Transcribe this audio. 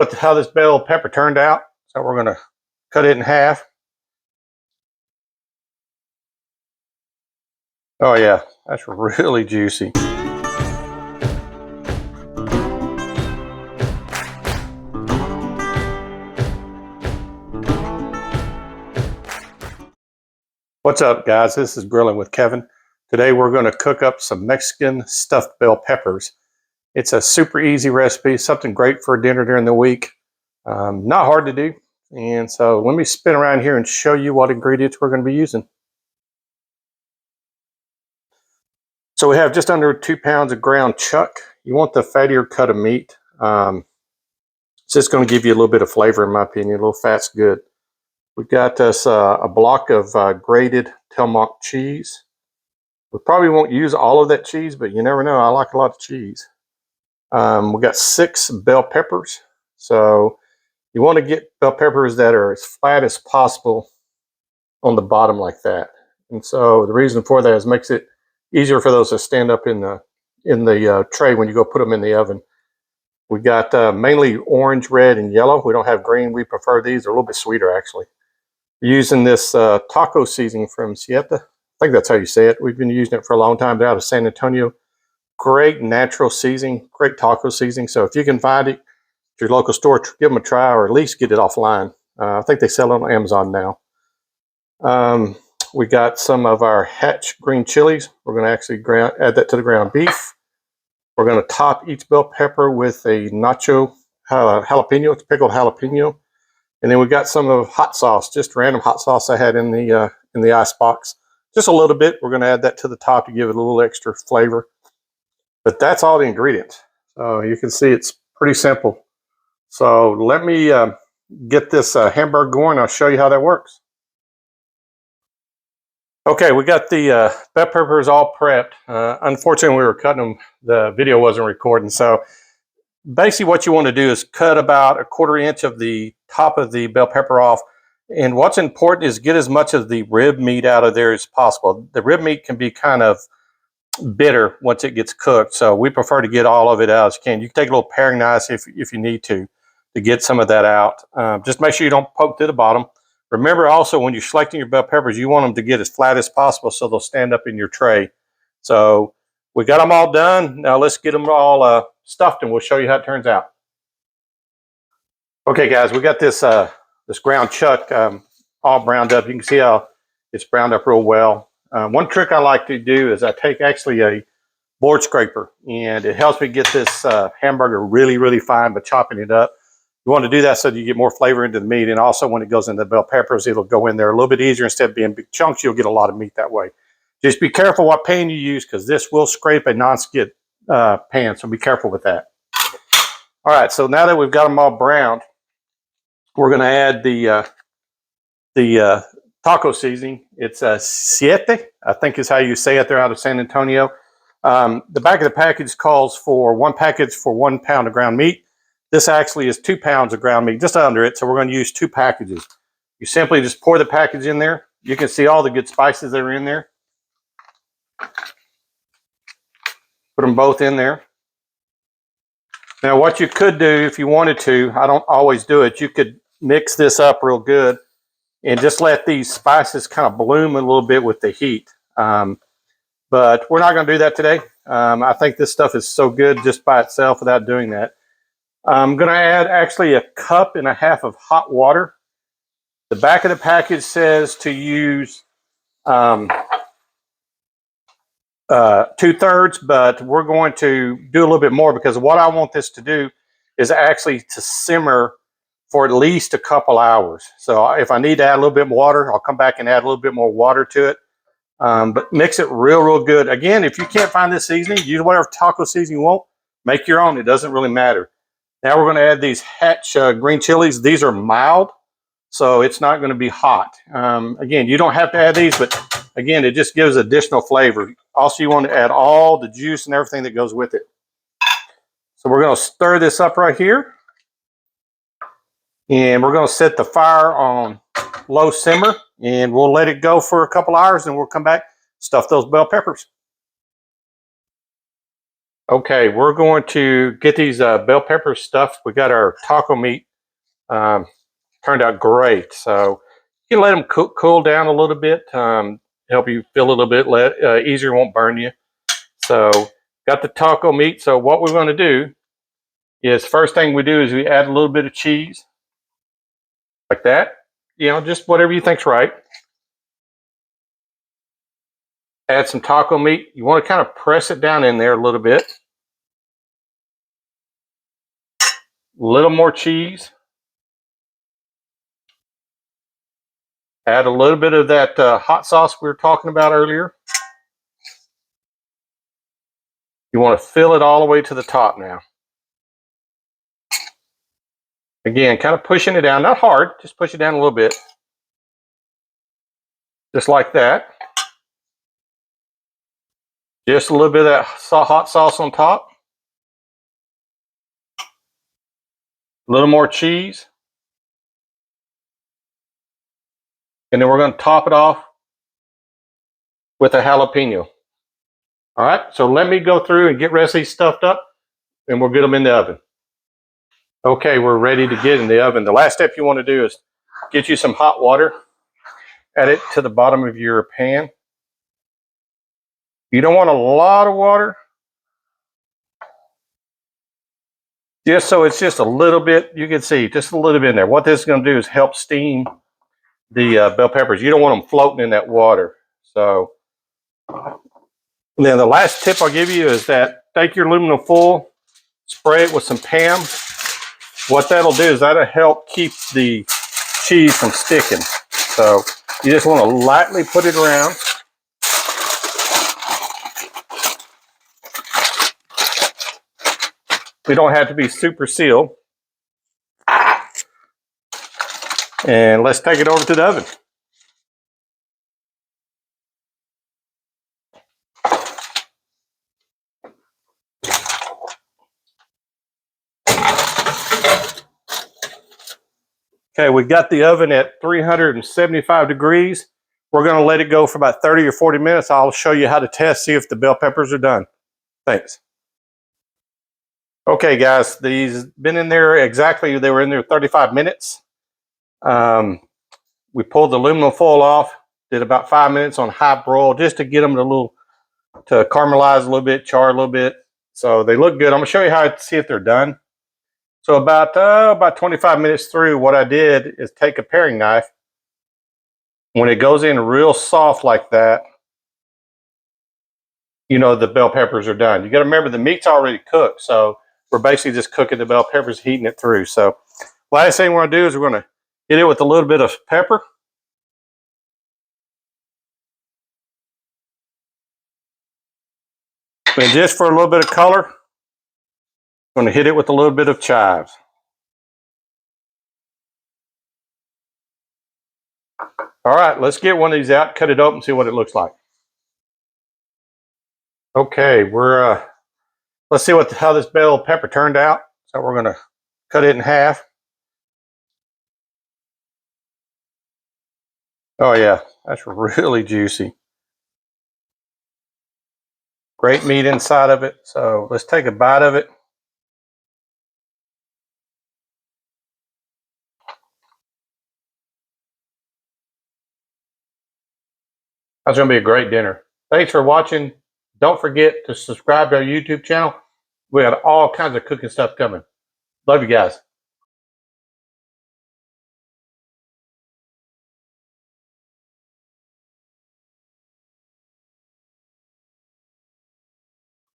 But how this bell pepper turned out, so we're going to cut it in half. Oh yeah, that's really juicy. What's up, guys? This is Grilling with Kevin. Today we're going to cook up some Mexican stuffed bell peppers. It's a super easy recipe, something great for dinner during the week. Not hard to do. And so let me spin around here and show you what ingredients we're going to be using. So we have just under 2 pounds of ground chuck. You want the fattier cut of meat. It's just going to give you a little bit of flavor, in my opinion. A little fat's good. We got us a block of grated Tillamook cheese. We probably won't use all of that cheese, but you never know. I like a lot of cheese. We got 6 bell peppers. So you want to get bell peppers that are as flat as possible on the bottom like that. And so the reason for that is it makes it easier for those to stand up in the tray when you go put them in the oven. We got mainly orange, red, and yellow. We don't have green. We prefer these. They're a little bit sweeter, actually. We're using this taco seasoning from Siete. I think that's how you say it. We've been using it for a long time out of San Antonio. Great natural seasoning, great taco seasoning. So if you can find it at your local store, give them a try, or at least get it offline. I think they sell it on Amazon now. We got some of our Hatch green chilies. We're going to actually add that to the ground beef. We're going to top each bell pepper with a nacho jalapeno. It's pickled jalapeno. And then we got some of hot sauce, just random hot sauce I had in the ice box. Just a little bit. We're going to add that to the top to give it a little extra flavor. But that's all the ingredients. So you can see it's pretty simple. So let me get this hamburger going. I'll show you how that works. Okay, we got the bell peppers all prepped. Unfortunately, we were cutting them. The video wasn't recording. So basically what you want to do is cut about 1/4 inch of the top of the bell pepper off. And what's important is get as much of the rib meat out of there as possible. The rib meat can be kind of bitter once it gets cooked. So we prefer to get all of it out as you can. You can take a little paring knife if you need to get some of that out. Just make sure you don't poke to the bottom. Remember also when you're selecting your bell peppers, you want them to get as flat as possible so they'll stand up in your tray. So we got them all done. Now let's get them all stuffed and we'll show you how it turns out. Okay guys, we got this ground chuck all browned up. You can see how it's browned up real well. One trick I like to do is I take actually a board scraper and it helps me get this hamburger really, really fine by chopping it up. You want to do that so that you get more flavor into the meat, and also when it goes into the bell peppers, it'll go in there a little bit easier. Instead of being big chunks, you'll get a lot of meat that way. Just be careful what pan you use because this will scrape a non-skid pan, so be careful with that. All right, so now that we've got them all browned, we're going to add the taco seasoning. It's Siete, I think is how you say it. They're out of San Antonio. The back of the package calls for 1 package for 1 pound of ground meat. This actually is 2 pounds of ground meat, just under it. So we're going to use 2 packages. You simply just pour the package in there. You can see all the good spices that are in there. Put them both in there. Now what you could do if you wanted to, I don't always do it, you could mix this up real good and just let these spices kind of bloom a little bit with the heat. But we're not going to do that today. I think this stuff is so good just by itself without doing that. I'm going to add actually 1.5 cups of hot water. The back of the package says to use 2/3, but we're going to do a little bit more because what I want this to do is actually to simmer for at least a couple hours. So if I need to add a little bit more water, I'll come back and add a little bit more water to it. But mix it real, real good. Again, if you can't find this seasoning, use whatever taco seasoning you want. Make your own. It doesn't really matter. Now we're going to add these Hatch green chilies. These are mild, so it's not going to be hot. Again, you don't have to add these, but again, it just gives additional flavor. Also, you want to add all the juice and everything that goes with it. So we're going to stir this up right here. And we're going to set the fire on low simmer, and we'll let it go for a couple hours, and we'll come back, stuff those bell peppers. Okay, we're going to get these bell peppers stuffed. We got our taco meat. Turned out great. So you can let them cool down a little bit. Help you feel a little bit easier, won't burn you. So got the taco meat. So what we're going to do is first thing we do is we add a little bit of cheese like that. You know, just whatever you think's right. Add some taco meat. You want to kind of press it down in there a little bit. A little more cheese. Add a little bit of that hot sauce we were talking about earlier. You want to fill it all the way to the top now. Again, kind of pushing it down, not hard, just push it down a little bit. Just like that. Just a little bit of that hot sauce on top. A little more cheese. And then we're going to top it off with a jalapeno. All right, so let me go through and get the rest of these stuffed up, and we'll get them in the oven. Okay, we're ready to get in the oven. The last step you want to do is get you some hot water. Add it to the bottom of your pan. You don't want a lot of water. Just so it's just a little bit, you can see, just a little bit in there. What this is going to do is help steam the bell peppers. You don't want them floating in that water. So then the last tip I'll give you is that take your aluminum foil, spray it with some Pam. What that'll do is that'll help keep the cheese from sticking. So you just want to lightly put it around. We don't have to be super sealed. And let's take it over to the oven. Okay, we got the oven at 375 degrees. We're going to let it go for about 30 or 40 minutes. I'll show you how to test, see if the bell peppers are done. Thanks. Okay, guys, these been in there exactly, they were in there 35 minutes. We pulled the aluminum foil off, did about 5 minutes on high broil just to get them to caramelize a little bit, char a little bit. So they look good. I'm going to show you how to see if they're done. So about 25 minutes through, what I did is take a paring knife. When it goes in real soft like that, you know the bell peppers are done. You got to remember the meat's already cooked, so we're basically just cooking the bell peppers, heating it through. So last thing we're going to do is we're going to hit it with a little bit of pepper. And just for a little bit of color, I'm going to hit it with a little bit of chives. All right, let's get one of these out, cut it open, see what it looks like. Okay, let's see how this bell pepper turned out. So we're going to cut it in half. Oh yeah, that's really juicy. Great meat inside of it. So let's take a bite of it. That's going to be a great dinner. Thanks for watching. Don't forget to subscribe to our YouTube channel. We got all kinds of cooking stuff coming. Love you guys.